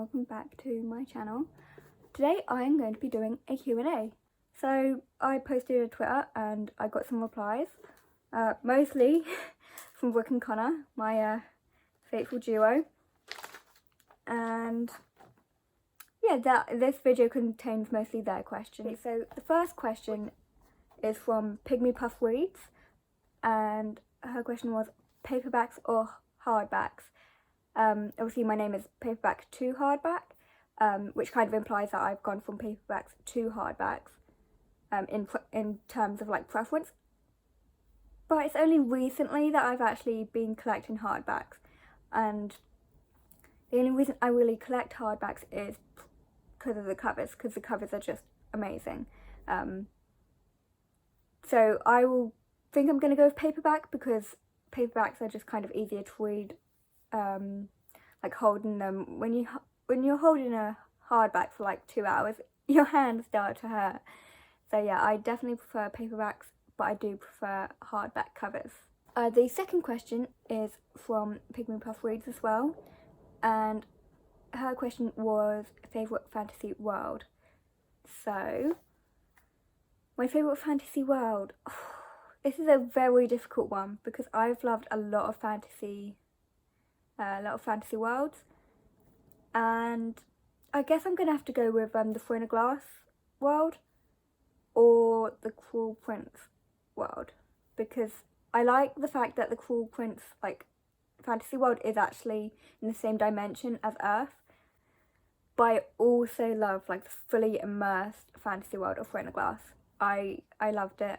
welcome back to my channel. Today I am going to be doing a Q&A. So I posted on Twitter and I got some replies, mostly from Brooke and Connor, my faithful duo. And yeah, this video contains mostly their questions. Okay, so the first question is from Pygmy Puff Reads, and her question was paperbacks or hardbacks. Obviously my name is Paperback to Hardback, which kind of implies that I've gone from paperbacks to hardbacks in terms of like preference. But it's only recently that I've actually been collecting hardbacks, and the only reason I really collect hardbacks is because of the covers, because the covers are just amazing. So I will think I'm going to go with paperback because paperbacks are just kind of easier to read. Like holding them, when you're holding a hardback for like 2 hours, your hands start to hurt. So yeah, I definitely prefer paperbacks, but I do prefer hardback covers. The second question is from Pygmy Puff Reads as well, and her question was favourite fantasy world. So my favourite fantasy world, this is a very difficult one because I've loved a lot of fantasy worlds, and I guess I'm gonna have to go with the Throne of Glass world or the Cruel Prince world, because I like the fact that the Cruel Prince fantasy world is actually in the same dimension as Earth, but I also love the fully immersed fantasy world of Throne of Glass. I loved it.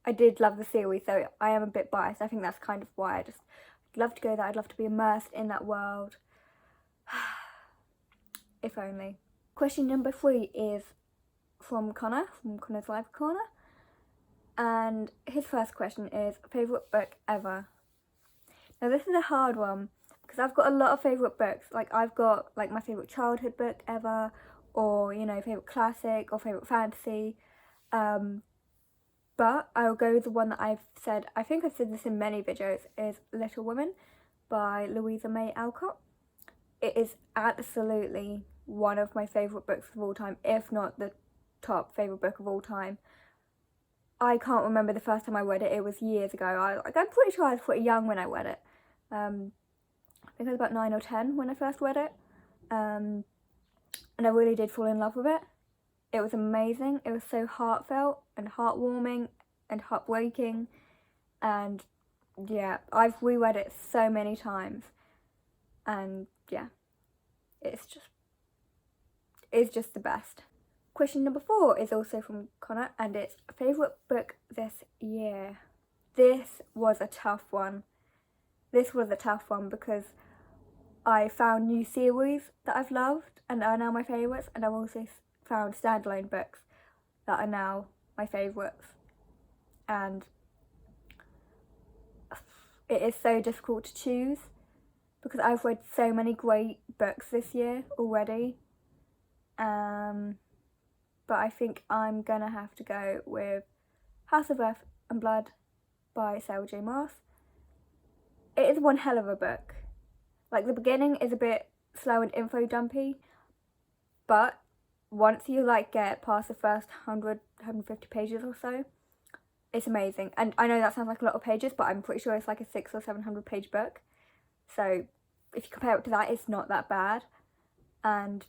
I did love the series, so I am a bit biased. I think that's kind of why I'd love to go there. I'd love to be immersed in that world. If only. Question number 3 is from Connor, from Connor's Live Corner. And his first question is, favourite book ever? Now this is a hard one, because I've got a lot of favourite books. I've got my favourite childhood book ever, or favourite classic, or favourite fantasy. But I'll go with the one that I've said, I think I've said this in many videos, is Little Women by Louisa May Alcott. It is absolutely one of my favourite books of all time, if not the top favourite book of all time. I can't remember the first time I read it. It was years ago. I'm pretty sure I was pretty young when I read it. I think I was about 9 or 10 when I first read it. And I really did fall in love with it. It was amazing. It was so heartfelt and heartwarming and heartbreaking, and yeah, I've reread it so many times, and yeah, it's just the best. Question number 4 is also from Connor, and it's favourite book this year. This was a tough one. Because I found new series that I've loved and are now my favourites, and I've also found standalone books that are now my favourites, and it is so difficult to choose because I've read so many great books this year already, but I think I'm gonna have to go with House of Earth and Blood by Sarah J Maas. It is one hell of a book. The beginning is a bit slow and info dumpy, but once you get past the first 150 pages or so, it's amazing. And I know that sounds like a lot of pages, but I'm pretty sure it's a 600 or 700 page book. So if you compare it to that, it's not that bad. And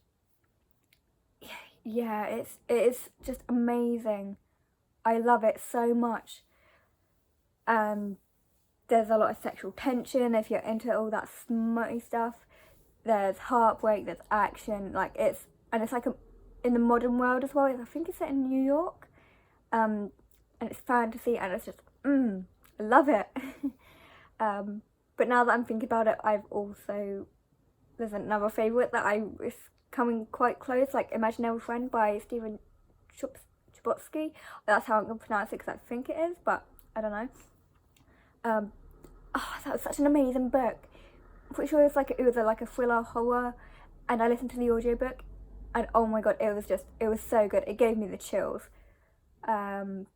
yeah, it is just amazing. I love it so much. There's a lot of sexual tension if you're into all that smutty stuff. There's heartbreak, there's action, it's in the modern world as well. I think it's set in New York, and it's fantasy, and it's just I love it. But now that I'm thinking about it, there's another favourite that is coming quite close, Imaginary Friend by Stephen Chbosky. That's how I'm going to pronounce it because I think it is, but I don't know. That was such an amazing book. I'm pretty sure it was a thriller horror, and I listened to the audiobook, and oh my god, it was so good. It gave me the chills. And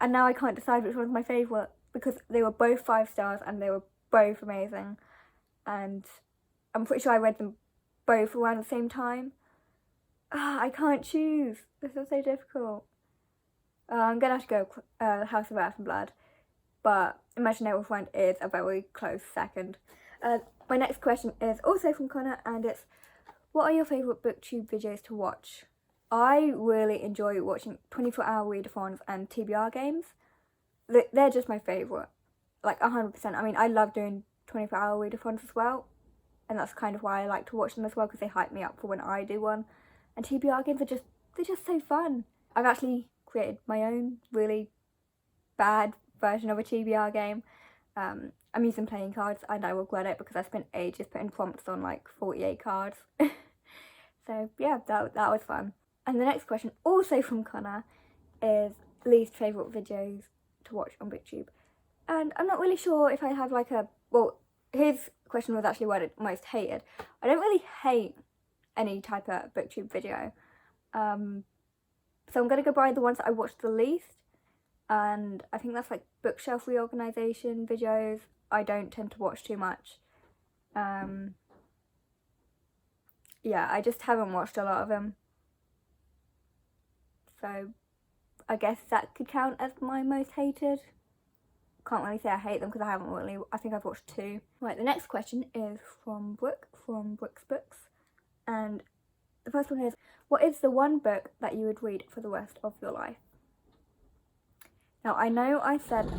now I can't decide which one's my favourite because they were both 5 stars and they were both amazing. and I'm pretty sure I read them both around the same time. I can't choose. This is so difficult. I'm gonna have to go House of Earth and Blood, but Imaginary Neverland is a very close second. My next question is also from Connor, and it's, what are your favourite booktube videos to watch? I really enjoy watching 24-hour readathons and TBR games. They're just my favourite, like 100%. I mean, I love doing 24-hour readathons as well, and that's kind of why I like to watch them as well, because they hype me up for when I do one. And TBR games they're just so fun. I've actually created my own really bad version of a TBR game. I'm using playing cards, and I regret it because I spent ages putting prompts on like 48 cards. So yeah, that was fun. And the next question, also from Connor, is least favourite videos to watch on BookTube. And I'm not really sure if I have like his question was actually worded most hated. I don't really hate any type of BookTube video. So I'm going to go by the ones that I watched the least. And I think that's like bookshelf reorganisation videos. I don't tend to watch too much. Yeah, I just haven't watched a lot of them. So I guess that could count as my most hated. Can't really say I hate them because I think I've watched 2. Right, the next question is from Brooke, from Brooke's Books. And the first one is, what is the one book that you would read for the rest of your life? Now, I know I said...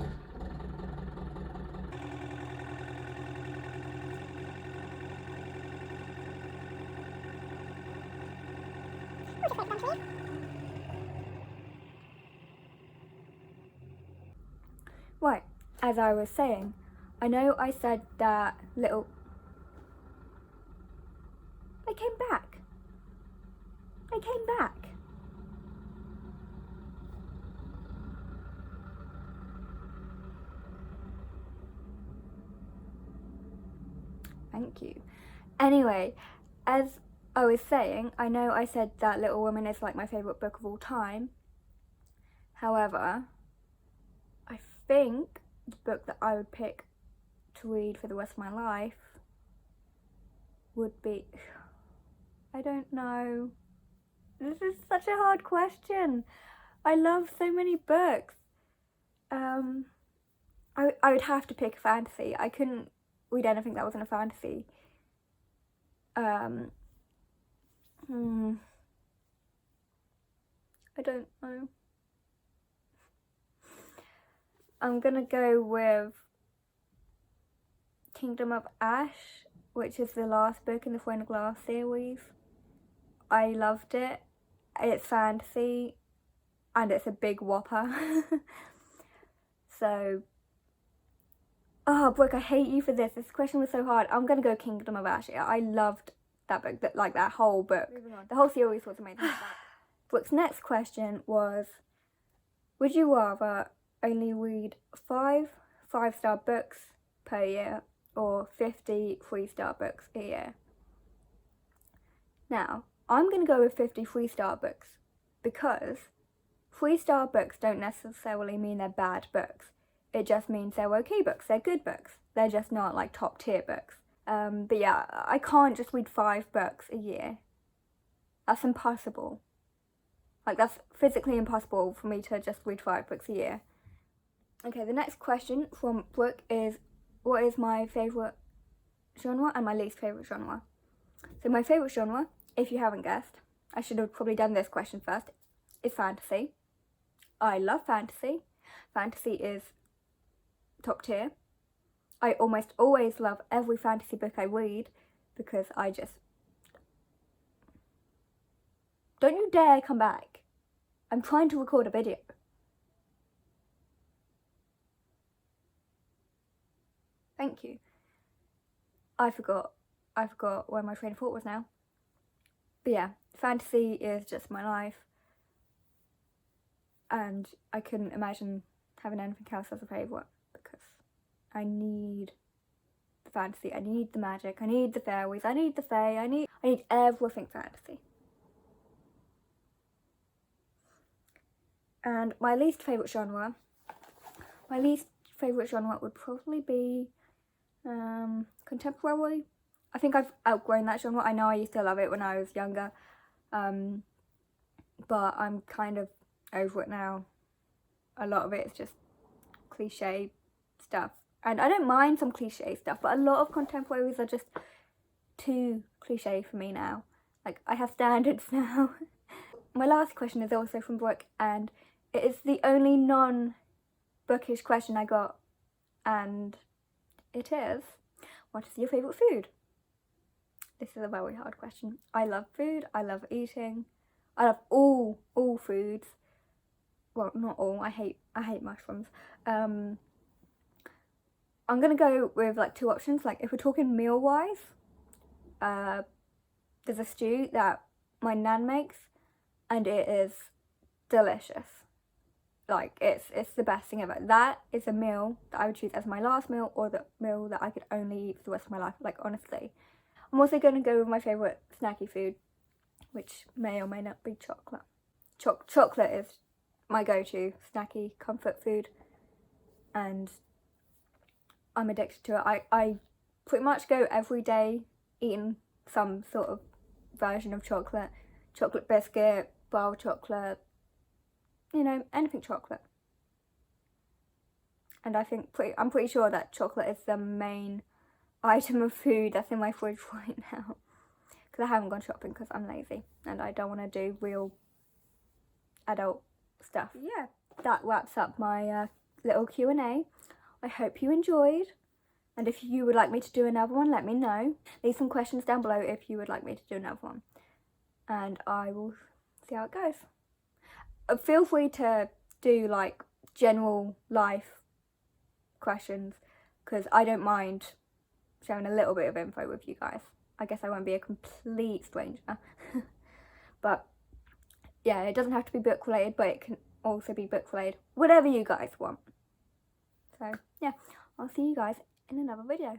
Right, as I was saying, I know I said that little... They came back. They came back. Thank you. Anyway, as I was saying, I know I said that Little Women is like my favourite book of all time. However, I think the book that I would pick to read for the rest of my life would be... I don't know. This is such a hard question. I love so many books. I would have to pick fantasy. I couldn't read anything that wasn't a fantasy. I don't know. I'm gonna go with Kingdom of Ash, which is the last book in the Throne of Glass series. I loved it. It's fantasy and it's a big whopper. So, Brooke, I hate you for this. This question was so hard. I'm gonna go Kingdom of Ash. I loved that book, that whole book. The whole series was amazing. Brooke's next question was, would you rather only read 5 5-star books per year or 50 3-star books a year? Now, I'm going to go with 50 3-star books because 3-star books don't necessarily mean they're bad books. It just means they're okay books, they're good books. They're just not like top tier books. But yeah, I can't just read 5 books a year. That's impossible. Like, that's physically impossible for me to just read 5 books a year. Okay, the next question from Brooke is, what is my favourite genre and my least favourite genre? So my favourite genre, if you haven't guessed, I should have probably done this question first, is fantasy. I love fantasy. Fantasy is top tier. I almost always love every fantasy book I read because I just... Don't you dare come back. I'm trying to record a video. Thank you. I forgot where my train of thought was now. But yeah, fantasy is just my life. And I couldn't imagine having anything else as a favourite because I need the fantasy, I need the magic, I need the fairies, I need the fae, I need everything fantasy. And my least favourite genre would probably be Contemporary. I think I've outgrown that genre. I know I used to love it when I was younger, but I'm kind of over it now. A lot of it is just cliche stuff, and I don't mind some cliche stuff, but a lot of contemporaries are just too cliche for me now. Like, I have standards now. My last question is also from Brooke, and it is the only non-bookish question I got, and it is, what is your favourite food? This is a very hard question. I love food, I love eating, I love all foods. Well, not all, I hate mushrooms. I'm gonna go with like 2 options. Like, if we're talking meal-wise, there's a stew that my nan makes, and it is delicious. Like, it's the best thing ever. That is a meal that I would choose as my last meal, or the meal that I could only eat for the rest of my life, like, honestly. I'm also going to go with my favourite snacky food, which may or may not be chocolate. Chocolate is my go-to snacky comfort food, and I'm addicted to it. I pretty much go every day eating some sort of version of chocolate. Chocolate biscuit, bar chocolate, you know, anything chocolate. And I'm pretty sure that chocolate is the main item of food that's in my fridge right now, because I haven't gone shopping because I'm lazy and I don't want to do real adult stuff. Yeah, that wraps up my little Q&A. I hope you enjoyed, and if you would like me to do another one, let me know. Leave some questions down below if you would like me to do another one, and I will see how it goes. Feel free to do like general life questions, because I don't mind sharing a little bit of info with you guys. I guess I won't be a complete stranger. But yeah, it doesn't have to be book related, but it can also be book related, whatever you guys want. So yeah, I'll see you guys in another video.